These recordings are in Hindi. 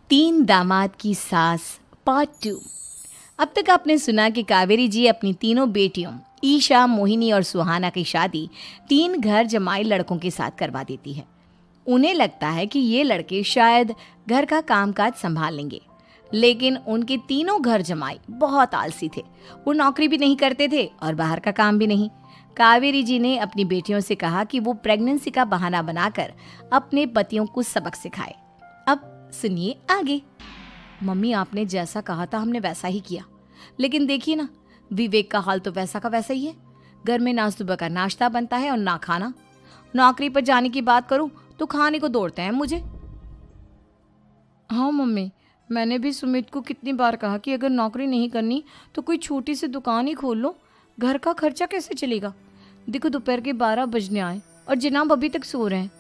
तीन दामाद की सास पार्ट 2। अब तक आपने सुना कि कावेरी जी अपनी तीनों बेटियों ईशा, मोहिनी और सुहाना की शादी तीन घर जमाई लड़कों के साथ करवा देती है। उन्हें लगता है कि ये लड़के शायद घर का कामकाज संभाल लेंगे, लेकिन उनके तीनों घर जमाई बहुत आलसी थे। वो नौकरी भी नहीं करते थे और बाहर का काम भी नहीं। कावेरी जी ने अपनी बेटियों से कहा कि वो प्रेगनेंसी का बहाना बनाकर अपने पतियों को सबक सिखाए। अब सुनिए आगे। मम्मी, आपने जैसा कहा था हमने वैसा ही किया, लेकिन देखिए ना, विवेक का हाल तो वैसा का वैसा ही है। घर में ना सुबह का नाश्ता बनता है और ना खाना। नौकरी पर जाने की बात करूं तो खाने को दौड़ते हैं मुझे। हाँ मम्मी, मैंने भी सुमित को कितनी बार कहा कि अगर नौकरी नहीं करनी तो कोई छोटी सी दुकान ही खोल लो, घर का खर्चा कैसे चलेगा। देखो दोपहर के 12 बजने आए और जनाब अभी तक सो रहे हैं।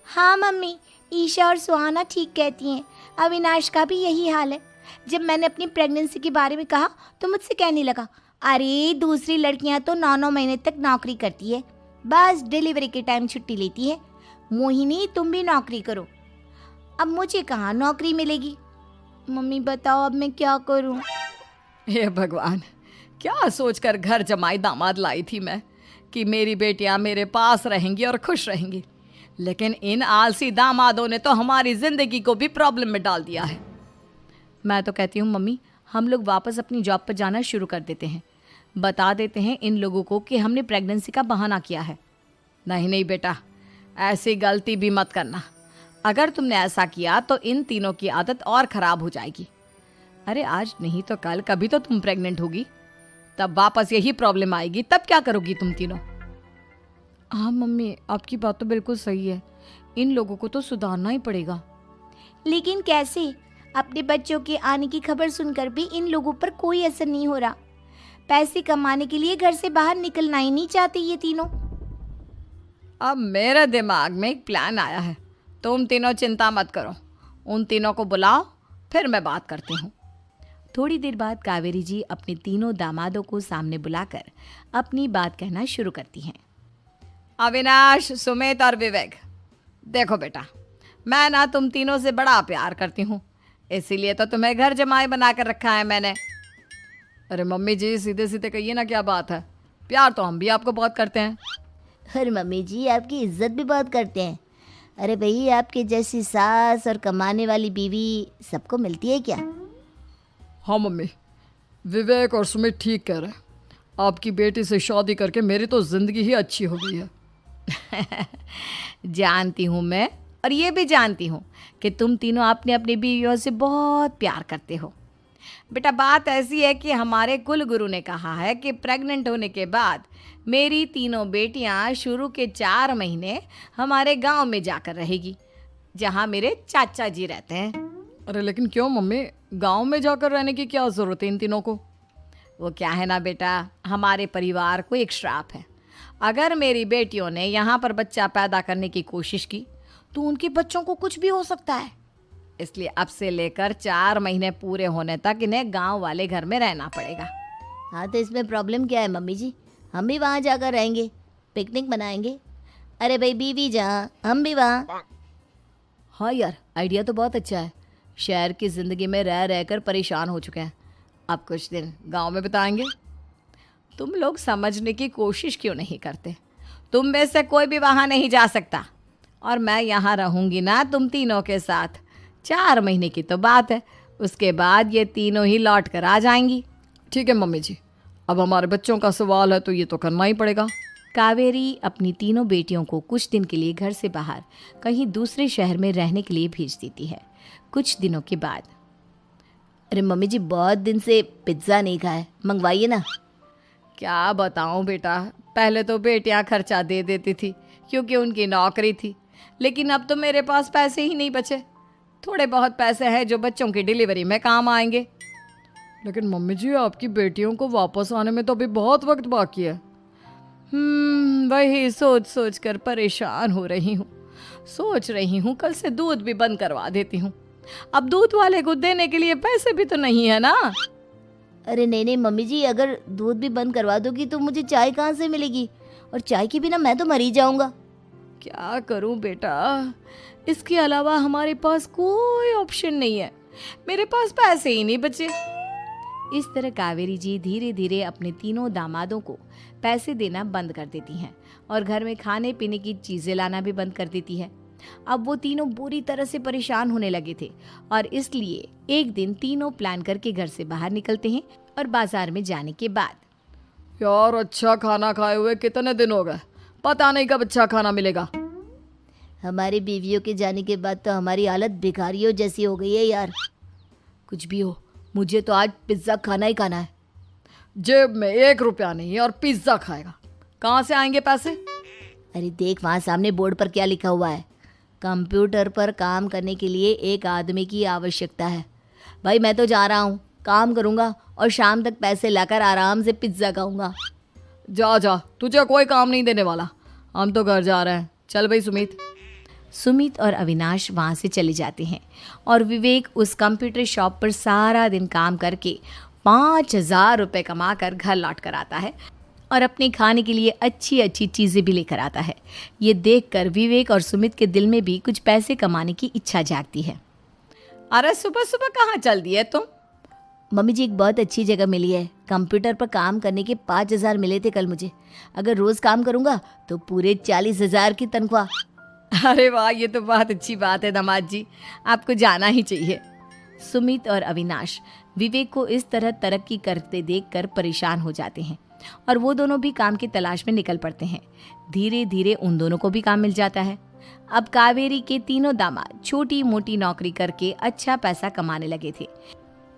हाँ मम्मी, ईशा और सुहाना ठीक कहती हैं। अविनाश का भी यही हाल है। जब मैंने अपनी प्रेगनेंसी के बारे में कहा तो मुझसे कहने लगा, अरे दूसरी लड़कियां तो 9-9 महीने तक नौकरी करती है, बस डिलीवरी के टाइम छुट्टी लेती है। मोहिनी, तुम भी नौकरी करो। अब मुझे कहाँ नौकरी मिलेगी। मम्मी बताओ अब मैं क्या करूँ। हे भगवान, क्या सोचकर घर जमाई दामाद लाई थी मैं कि मेरी बेटियां मेरे पास रहेंगी और खुश रहेंगी, लेकिन इन आलसी दामादों ने तो हमारी जिंदगी को भी प्रॉब्लम में डाल दिया है। मैं तो कहती हूँ मम्मी, हम लोग वापस अपनी जॉब पर जाना शुरू कर देते हैं। बता देते हैं इन लोगों को कि हमने प्रेगनेंसी का बहाना किया है। नहीं नहीं बेटा, ऐसी गलती भी मत करना। अगर तुमने ऐसा किया तो इन तीनों की आदत और ख़राब हो जाएगी। अरे आज नहीं तो कल कभी तो तुम प्रेग्नेंट होगी, तब वापस यही प्रॉब्लम आएगी। तब क्या करोगी तुम तीनों। हाँ मम्मी, आपकी बात तो बिल्कुल सही है। इन लोगों को तो सुधारना ही पड़ेगा। लेकिन कैसे? अपने बच्चों के आने की खबर सुनकर भी इन लोगों पर कोई असर नहीं हो रहा। पैसे कमाने के लिए घर से बाहर निकलना ही नहीं चाहते ये तीनों। अब मेरे दिमाग में एक प्लान आया है। तुम तीनों चिंता मत करो, उन तीनों को बुलाओ, फिर मैं बात करती हूँ। थोड़ी देर बाद कावेरी जी अपने तीनों दामादों को सामने बुलाकर अपनी बात कहना शुरू करती हैं। अविनाश, सुमित और विवेक, देखो बेटा, मैं ना तुम तीनों से बड़ा प्यार करती हूँ, इसीलिए तो तुम्हें घर जमाई बना कर रखा है मैंने। अरे मम्मी जी, सीधे सीधे कहिए ना, क्या बात है। प्यार तो हम भी आपको बहुत करते हैं। अरे मम्मी जी, आपकी इज्जत भी बहुत करते हैं। अरे भाई, आपके जैसी सास और कमाने वाली बीवी सबको मिलती है क्या? हाँ मम्मी, विवेक और सुमित ठीक कह रहे हैं। आपकी बेटी से शादी करके मेरी तो ज़िंदगी ही अच्छी हो गई है। जानती हूँ मैं, और ये भी जानती हूँ कि तुम तीनों अपने अपनी बीवियों से बहुत प्यार करते हो। बेटा, बात ऐसी है कि हमारे कुल गुरु ने कहा है कि प्रेग्नेंट होने के बाद मेरी तीनों बेटियाँ शुरू के 4 महीने हमारे गांव में जाकर रहेगी, जहाँ मेरे चाचा जी रहते हैं। अरे लेकिन क्यों मम्मी, गांव में जाकर रहने की क्या ज़रूरत है इन तीनों को। वो क्या है ना बेटा, हमारे परिवार को एक श्राप है। अगर मेरी बेटियों ने यहाँ पर बच्चा पैदा करने की कोशिश की तो उनके बच्चों को कुछ भी हो सकता है। इसलिए अब से लेकर 4 महीने पूरे होने तक इन्हें गांव वाले घर में रहना पड़ेगा। हाँ तो इसमें प्रॉब्लम क्या है मम्मी जी? हम भी वहाँ जाकर रहेंगे, पिकनिक मनाएंगे। अरे भाई, बीवी जहाँ हम भी वहाँ। हाँ यार, आइडिया तो बहुत अच्छा है। शहर की ज़िंदगी में रह रहकर परेशान हो चुके हैं, अब कुछ दिन गांव में बिताएंगे। तुम लोग समझने की कोशिश क्यों नहीं करते। तुम में से कोई भी वहाँ नहीं जा सकता, और मैं यहाँ रहूँगी ना तुम तीनों के साथ। 4 महीने की तो बात है, उसके बाद ये तीनों ही लौट कर आ जाएंगी। ठीक है मम्मी जी, अब हमारे बच्चों का सवाल है तो ये तो करना ही पड़ेगा। कावेरी अपनी तीनों बेटियों को कुछ दिन के लिए घर से बाहर कहीं दूसरे शहर में रहने के लिए भेज देती है। कुछ दिनों के बाद, अरे मम्मी जी, बहुत दिन से पिज्ज़ा नहीं खाया, मंगवाइए ना। क्या बताऊं बेटा, पहले तो बेटियां खर्चा दे देती थी क्योंकि उनकी नौकरी थी, लेकिन अब तो मेरे पास पैसे ही नहीं बचे। थोड़े बहुत पैसे हैं जो बच्चों की डिलीवरी में काम आएंगे। लेकिन मम्मी जी, आपकी बेटियों को वापस आने में तो अभी बहुत वक्त बाकी है। वही सोच सोच कर परेशान हो रही हूँ। सोच रही हूँ कल से दूध भी बंद करवा देती हूँ। अब दूध वाले को देने के लिए पैसे भी तो नहीं है ना। अरे नहीं नहीं मम्मी जी, अगर दूध भी बंद करवा दोगी तो मुझे चाय कहाँ से मिलेगी, और चाय के बिना मैं तो मर ही जाऊँगा। क्या करूं बेटा, इसके अलावा हमारे पास कोई ऑप्शन नहीं है, मेरे पास पैसे ही नहीं बचे। इस तरह कावेरी जी धीरे धीरे अपने तीनों दामादों को पैसे देना बंद कर देती हैं और घर में खाने पीने की चीजें लाना भी बंद कर देती है। अब वो तीनों बुरी तरह से परेशान होने लगे थे और इसलिए एक दिन तीनों प्लान करके घर से बाहर निकलते हैं और बाजार में जाने के बाद यार अच्छा खाना खाए हुए कितने दिन हो गए, पता नहीं कब अच्छा खाना मिलेगा। हमारी बीवियों के जाने के बाद तो हमारी हालत भिखारियों जैसी हो गई है यार। कुछ भी हो, मुझे तो आज पिज्ज़ा खाना ही खाना है। जेब में 1 रुपया नहीं और पिज्जा खाएगा, कहाँ से आएंगे पैसे? अरे देख वहाँ सामने बोर्ड पर क्या लिखा हुआ है, कंप्यूटर पर काम करने के लिए एक आदमी की आवश्यकता है। भाई मैं तो जा रहा हूँ, काम करूँगा और शाम तक पैसे लाकर आराम से पिज्ज़ा खाऊंगा। जा जा, तुझे कोई काम नहीं देने वाला, हम तो घर जा रहे हैं। चल भाई सुमित। सुमित और अविनाश वहाँ से चले जाते हैं और विवेक उस कंप्यूटर शॉप पर सारा दिन काम करके 5,000 रुपये कमा कर घर लौट कर आता है और अपने खाने के लिए अच्छी अच्छी चीज़ें भी लेकर आता है। ये देखकर विवेक और सुमित के दिल में भी कुछ पैसे कमाने की इच्छा जागती है। अरे सुबह सुबह कहाँ चल दिए तुम? मम्मी जी एक बहुत अच्छी जगह मिली है, कंप्यूटर पर काम करने के 5,000 मिले थे कल मुझे। अगर रोज़ काम करूँगा तो पूरे 40,000 की तनख्वाह। अरे वाह, ये तो बहुत अच्छी बात है दामाद जी, आपको जाना ही चाहिए। सुमित और अविनाश विवेक को इस तरह तरक्की करते देखकर परेशान हो जाते हैं और वो दोनों भी काम की तलाश में निकल पड़ते हैं। धीरे धीरे उन दोनों को भी काम मिल जाता है। अब कावेरी के तीनों दामाद छोटी मोटी नौकरी करके अच्छा पैसा कमाने लगे थे।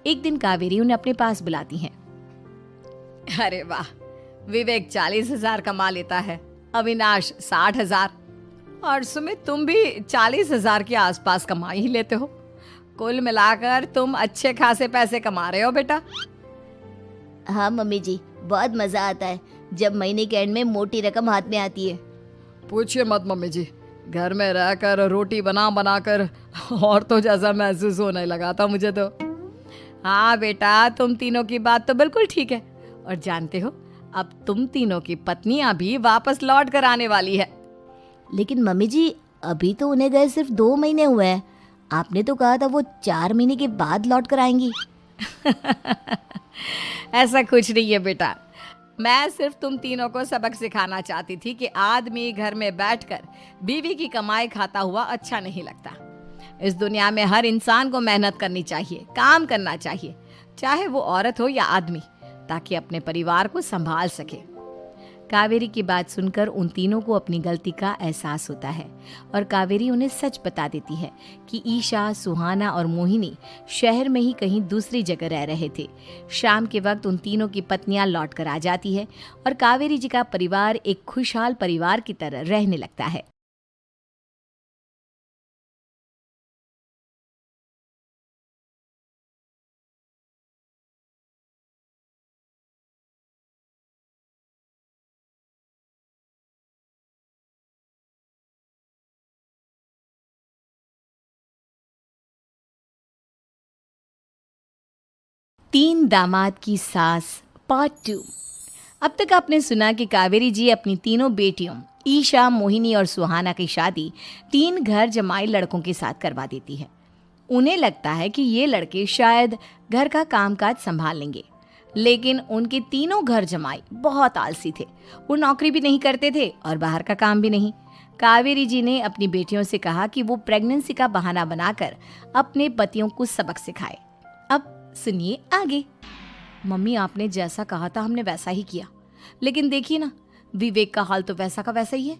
एक दिन कावेरी उन्हें अपने पास बुलाती हैं। अरे वाह, विवेक 40,000 कमा लेता है, अविनाश 60,000 और सुमित तुम भी 40,000 के आसपास कमा ही लेते हो। कुल मिलाकर तुम अच्छे खासे पैसे कमा रहे हो बेटा। हाँ मम्मी जी, बहुत मज़ा आता है जब महीने के एंड में मोटी रकम हाथ में आती है। पूछिए मत मम्मी जी, घर में रहकर रोटी बना बना कर और तो जैसा महसूस होने लगा था मुझे तो। हाँ बेटा, तुम तीनों की बात तो बिल्कुल ठीक है और जानते हो अब तुम तीनों की पत्नियां भी वापस लौट कर आने वाली है। लेकिन मम्मी जी अभी तो उन्हें गए सिर्फ 2 महीने हुए हैं, आपने तो कहा था वो 4 महीने के बाद लौट कर आएंगी। ऐसा कुछ नहीं है बेटा, मैं सिर्फ तुम तीनों को सबक सिखाना चाहती थी कि आदमी घर में बैठकर बीवी की कमाई खाता हुआ अच्छा नहीं लगता। इस दुनिया में हर इंसान को मेहनत करनी चाहिए, काम करना चाहिए, चाहे वो औरत हो या आदमी, ताकि अपने परिवार को संभाल सके। कावेरी की बात सुनकर उन तीनों को अपनी गलती का एहसास होता है और कावेरी उन्हें सच बता देती है कि ईशा, सुहाना और मोहिनी शहर में ही कहीं दूसरी जगह रह रहे थे। शाम के वक्त उन तीनों की पत्नियां लौट कर आ जाती है और कावेरी जी का परिवार एक खुशहाल परिवार की तरह रहने लगता है। तीन दामाद की सास पार्ट 2। अब तक आपने सुना कि कावेरी जी अपनी तीनों बेटियों ईशा, मोहिनी और सुहाना की शादी 3 घर जमाई लड़कों के साथ करवा देती है। उन्हें लगता है कि ये लड़के शायद घर का कामकाज संभाल लेंगे, लेकिन उनके तीनों घर जमाई बहुत आलसी थे। वो नौकरी भी नहीं करते थे और बाहर का काम भी नहीं। कावेरी जी ने अपनी बेटियों से कहा कि वो प्रेगनेंसी का बहाना बनाकर अपने पतियों को सबक सिखाए। अब सुनिए आगे। मम्मी, आपने जैसा कहा था हमने वैसा ही किया, लेकिन देखिए ना, विवेक का हाल तो वैसा का वैसा ही है।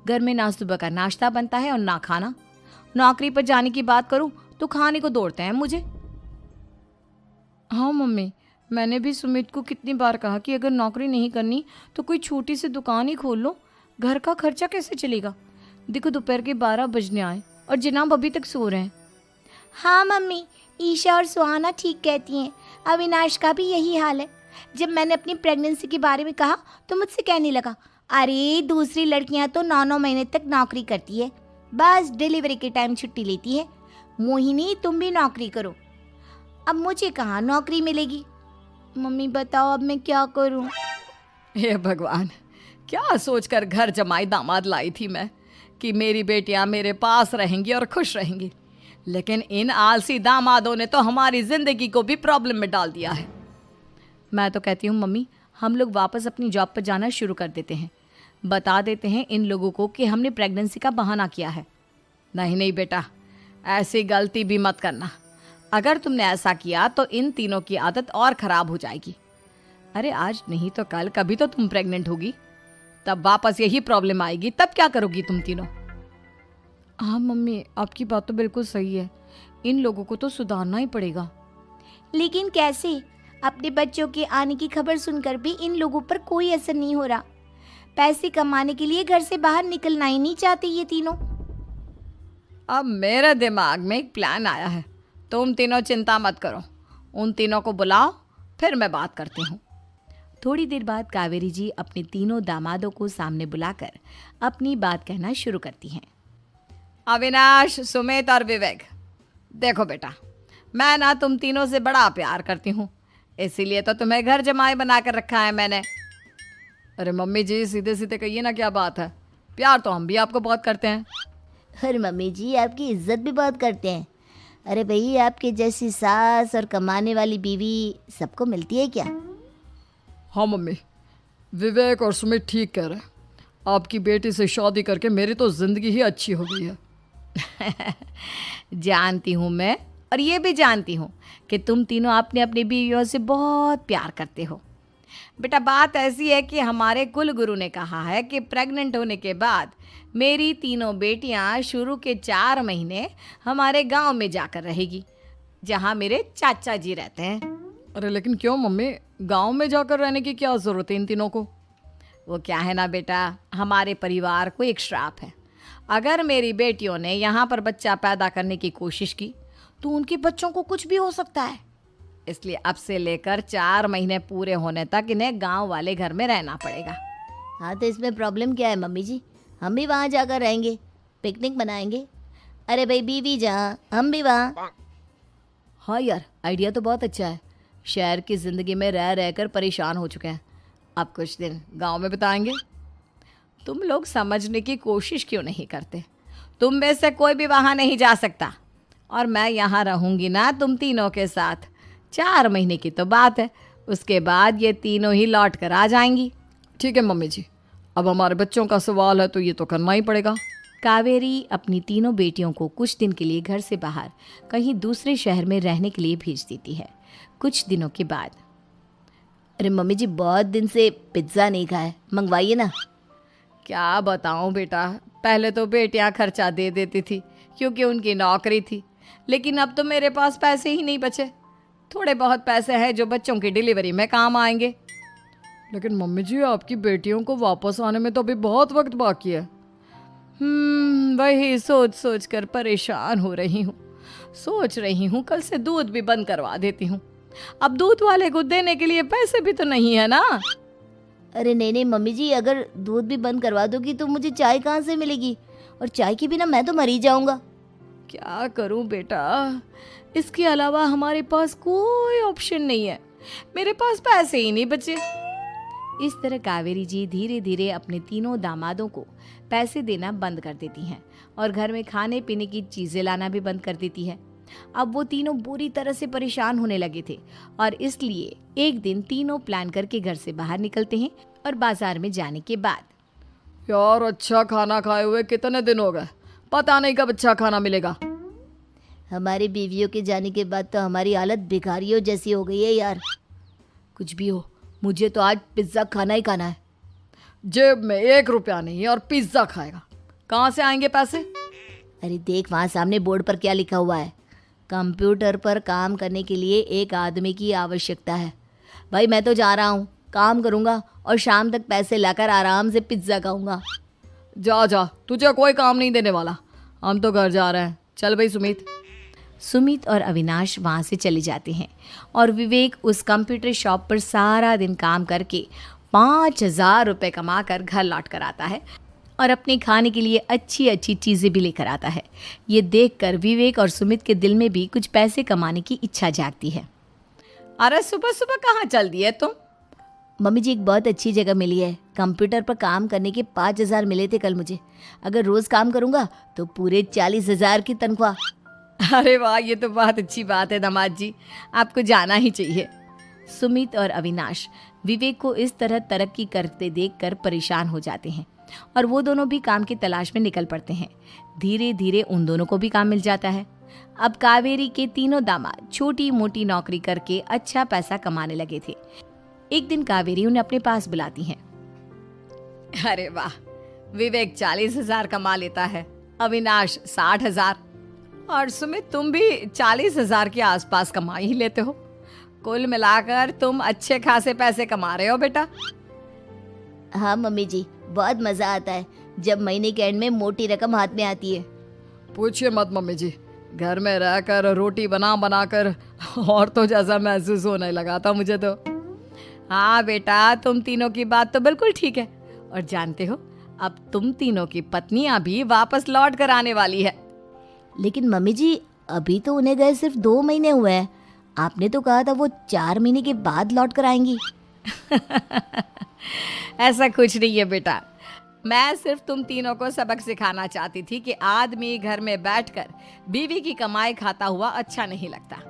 घर में ना सुबह का नाश्ता बनता है और ना खाना। नौकरी पर जाने की बात करूं तो खाने को दौड़ते हैं मुझे। हाँ मम्मी, मैंने भी सुमित को कितनी बार कहा कि अगर नौकरी नहीं करनी तो कोई छोटी सी दुकान ही खोल लो, घर का खर्चा कैसे चलेगा। देखो दोपहर के 12 बजने आए और जनाब अभी तक सो रहे हैं। हाँ मम्मी, ईशा और सुहाना ठीक कहती हैं, अविनाश का भी यही हाल है। जब मैंने अपनी प्रेगनेंसी के बारे में कहा तो मुझसे कहने लगा, अरे दूसरी लड़कियां तो 9-9 महीने तक नौकरी करती है, बस डिलीवरी के टाइम छुट्टी लेती है। मोहिनी तुम भी नौकरी करो। अब मुझे कहाँ नौकरी मिलेगी। मम्मी बताओ अब मैं क्या करूँ। हे भगवान, क्या सोचकर घर जमाई दामाद लाई थी मैं कि मेरी बेटियां मेरे पास रहेंगी और खुश रहेंगी, लेकिन इन आलसी दामादों ने तो हमारी ज़िंदगी को भी प्रॉब्लम में डाल दिया है। मैं तो कहती हूँ मम्मी, हम लोग वापस अपनी जॉब पर जाना शुरू कर देते हैं। बता देते हैं इन लोगों को कि हमने प्रेगनेंसी का बहाना किया है। नहीं नहीं बेटा, ऐसी गलती भी मत करना। अगर तुमने ऐसा किया तो इन तीनों की आदत और ख़राब हो जाएगी। अरे आज नहीं तो कल कभी तो तुम प्रेग्नेंट होगी, तब वापस यही प्रॉब्लम आएगी। तब क्या करोगी तुम तीनों? हाँ मम्मी, आपकी बात तो बिल्कुल सही है। इन लोगों को तो सुधारना ही पड़ेगा। लेकिन कैसे? अपने बच्चों के आने की खबर सुनकर भी इन लोगों पर कोई असर नहीं हो रहा। पैसे कमाने के लिए घर से बाहर निकलना ही नहीं चाहते ये तीनों। अब मेरे दिमाग में एक प्लान आया है। तुम तीनों चिंता मत करो, उन तीनों को बुलाओ, फिर मैं बात करती हूँ। थोड़ी देर बाद कावेरी जी अपने तीनों दामादों को सामने बुलाकर अपनी बात कहना शुरू करती हैं। अविनाश, सुमित और विवेक, देखो बेटा, मैं ना तुम तीनों से बड़ा प्यार करती हूँ, इसीलिए तो तुम्हें घर जमाई बना कर रखा है मैंने। अरे मम्मी जी, सीधे सीधे कहिए ना, क्या बात है? प्यार तो हम भी आपको बहुत करते हैं। अरे मम्मी जी, आपकी इज्जत भी बहुत करते हैं। अरे भाई, आपके जैसी सास और कमाने वाली बीवी सबको मिलती है क्या? हाँ मम्मी, विवेक और सुमित ठीक कह रहे हैं। आपकी बेटी से शादी करके मेरी तो ज़िंदगी ही अच्छी हो गई है। जानती हूँ मैं, और ये भी जानती हूँ कि तुम तीनों अपने अपनी बीवियों से बहुत प्यार करते हो। बेटा, बात ऐसी है कि हमारे कुल गुरु ने कहा है कि प्रेग्नेंट होने के बाद मेरी तीनों बेटियां शुरू के 4 महीने हमारे गांव में जाकर रहेगी, जहां मेरे चाचा जी रहते हैं। अरे लेकिन क्यों मम्मी, गांव में जाकर रहने की क्या ज़रूरत है इन तीनों को? वो क्या है ना बेटा, हमारे परिवार को एक श्राप है। अगर मेरी बेटियों ने यहाँ पर बच्चा पैदा करने की कोशिश की तो उनके बच्चों को कुछ भी हो सकता है। इसलिए अब से लेकर 4 महीने पूरे होने तक इन्हें गांव वाले घर में रहना पड़ेगा। हाँ, तो इसमें प्रॉब्लम क्या है मम्मी जी? हम भी वहाँ जाकर रहेंगे, पिकनिक मनाएंगे। अरे भाई, बीवी जहाँ हम भी वहाँ। हाँ यार, आइडिया तो बहुत अच्छा है। शहर की ज़िंदगी में रह रहकर परेशान हो चुके हैं, अब कुछ दिन गांव में बिताएंगे। तुम लोग समझने की कोशिश क्यों नहीं करते? तुम में से कोई भी वहाँ नहीं जा सकता, और मैं यहाँ रहूँगी ना तुम तीनों के साथ। 4 महीने की तो बात है, उसके बाद ये तीनों ही लौट कर आ जाएंगी। ठीक है मम्मी जी, अब हमारे बच्चों का सवाल है तो ये तो करना ही पड़ेगा। कावेरी अपनी तीनों बेटियों को कुछ दिन के लिए घर से बाहर कहीं दूसरे शहर में रहने के लिए भेज देती है। कुछ दिनों के बाद, अरे मम्मी जी, बहुत दिन से पिज्ज़ा नहीं खाया, मंगवाइए ना। क्या बताऊं बेटा, पहले तो बेटियां खर्चा दे देती थी क्योंकि उनकी नौकरी थी, लेकिन अब तो मेरे पास पैसे ही नहीं बचे। थोड़े बहुत पैसे हैं जो बच्चों की डिलीवरी में काम आएंगे। लेकिन मम्मी जी, आपकी बेटियों को वापस आने में तो अभी बहुत वक्त बाकी है। वही सोच सोच कर परेशान हो रही हूँ। सोच रही हूँ कल से दूध भी बंद करवा देती हूँ। अब दूध वाले को देने के लिए पैसे भी तो नहीं है ना। अरे नहीं नहीं मम्मी जी, अगर दूध भी बंद करवा दोगी तो मुझे चाय कहाँ से मिलेगी? और चाय के बिना मैं तो मर ही जाऊंगा। क्या करूं बेटा, इसके अलावा हमारे पास कोई ऑप्शन नहीं है। मेरे पास पैसे ही नहीं बचे। इस तरह कावेरी जी धीरे धीरे अपने तीनों दामादों को पैसे देना बंद कर देती हैं और घर में खाने पीने की चीज़ें लाना भी बंद कर देती है। अब वो तीनों बुरी तरह से परेशान होने लगे थे और इसलिए एक दिन तीनों प्लान करके घर से बाहर निकलते हैं और बाजार में जाने के बाद, यार अच्छा खाना खाए हुए कितने दिन हो गए, पता नहीं कब अच्छा खाना मिलेगा। हमारी बीवियों के जाने के बाद तो हमारी हालत भिखारियों जैसी हो गई है यार। कुछ भी हो, मुझे तो आज पिज्ज़ा खाना ही खाना है। जेब में 1 रुपया नहीं है और पिज्ज़ा खाएगा, कहाँ से आएंगे पैसे? अरे देख, वहाँ सामने बोर्ड पर क्या लिखा हुआ है, कंप्यूटर पर काम करने के लिए एक आदमी की आवश्यकता है। भाई मैं तो जा रहा हूँ, काम करूँगा और शाम तक पैसे लाकर आराम से पिज्ज़ा खाऊंगा। जा जा, तुझे कोई काम नहीं देने वाला, हम तो घर जा रहे हैं। चल भाई सुमित। सुमित और अविनाश वहाँ से चले जाते हैं और विवेक उस कंप्यूटर शॉप पर सारा दिन काम करके 5,000 रुपये कमा कर घर लौट कर आता है और अपने खाने के लिए अच्छी अच्छी चीज़ें भी लेकर आता है। ये देखकर विवेक और सुमित के दिल में भी कुछ पैसे कमाने की इच्छा जागती है। अरे सुबह सुबह कहाँ चल दिए तुम? मम्मी जी एक बहुत अच्छी जगह मिली है, कंप्यूटर पर काम करने के 5,000 मिले थे कल मुझे। अगर रोज़ काम करूँगा तो पूरे 40,000 की तनख्वाह। अरे वाह, ये तो बहुत अच्छी बात है दामाद जी, आपको जाना ही चाहिए। सुमित और अविनाश विवेक को इस तरह तरक्की करते देखकर परेशान हो जाते हैं और वो दोनों भी काम की तलाश में निकल पड़ते हैं। धीरे धीरे उन दोनों को भी काम मिल जाता है। अब कावेरी के तीनों दामाद छोटी मोटी नौकरी करके अच्छा पैसा कमाने लगे थे। एक दिन कावेरी उन्हें अपने पास बुलाती हैं। अरे वाह, विवेक 40,000 कमा लेता है, अविनाश 60,000 और सुमित तुम भी 40,000 के आसपास कमा ही लेते हो। कुल मिलाकर तुम अच्छे खासे पैसे कमा रहे हो बेटा। हाँ मम्मी जी, बहुत मज़ा आता है जब महीने के एंड में मोटी रकम हाथ में आती है। पूछिए मत मम्मी जी, घर में रहकर रोटी बना बना कर और तो जैसा महसूस होने लगा था मुझे तो। हाँ बेटा, तुम तीनों की बात तो बिल्कुल ठीक है। और जानते हो, अब तुम तीनों की पत्नियां भी वापस लौट कर आने वाली है। लेकिन मम्मी जी, अभी तो उन्हें गए सिर्फ 2 महीने हुए हैं। आपने तो कहा था वो 4 महीने के बाद लौट कर आएंगी। ऐसा कुछ नहीं है बेटा, मैं सिर्फ तुम तीनों को सबक सिखाना चाहती थी कि आदमी घर में बैठकर बीवी की कमाई खाता हुआ अच्छा नहीं लगता।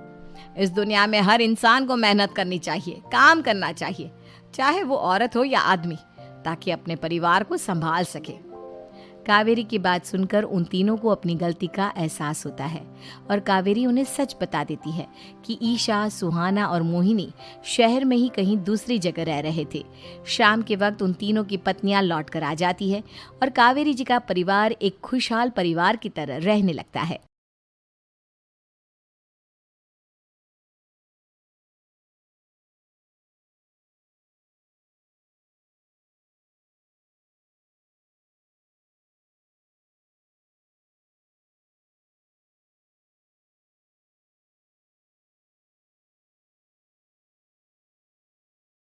इस दुनिया में हर इंसान को मेहनत करनी चाहिए, काम करना चाहिए, चाहे वो औरत हो या आदमी, ताकि अपने परिवार को संभाल सके। कावेरी की बात सुनकर उन तीनों को अपनी गलती का एहसास होता है और कावेरी उन्हें सच बता देती है कि ईशा, सुहाना और मोहिनी शहर में ही कहीं दूसरी जगह रह रहे थे। शाम के वक्त उन तीनों की पत्नियां लौट कर आ जाती है और कावेरी जी का परिवार एक खुशहाल परिवार की तरह रहने लगता है।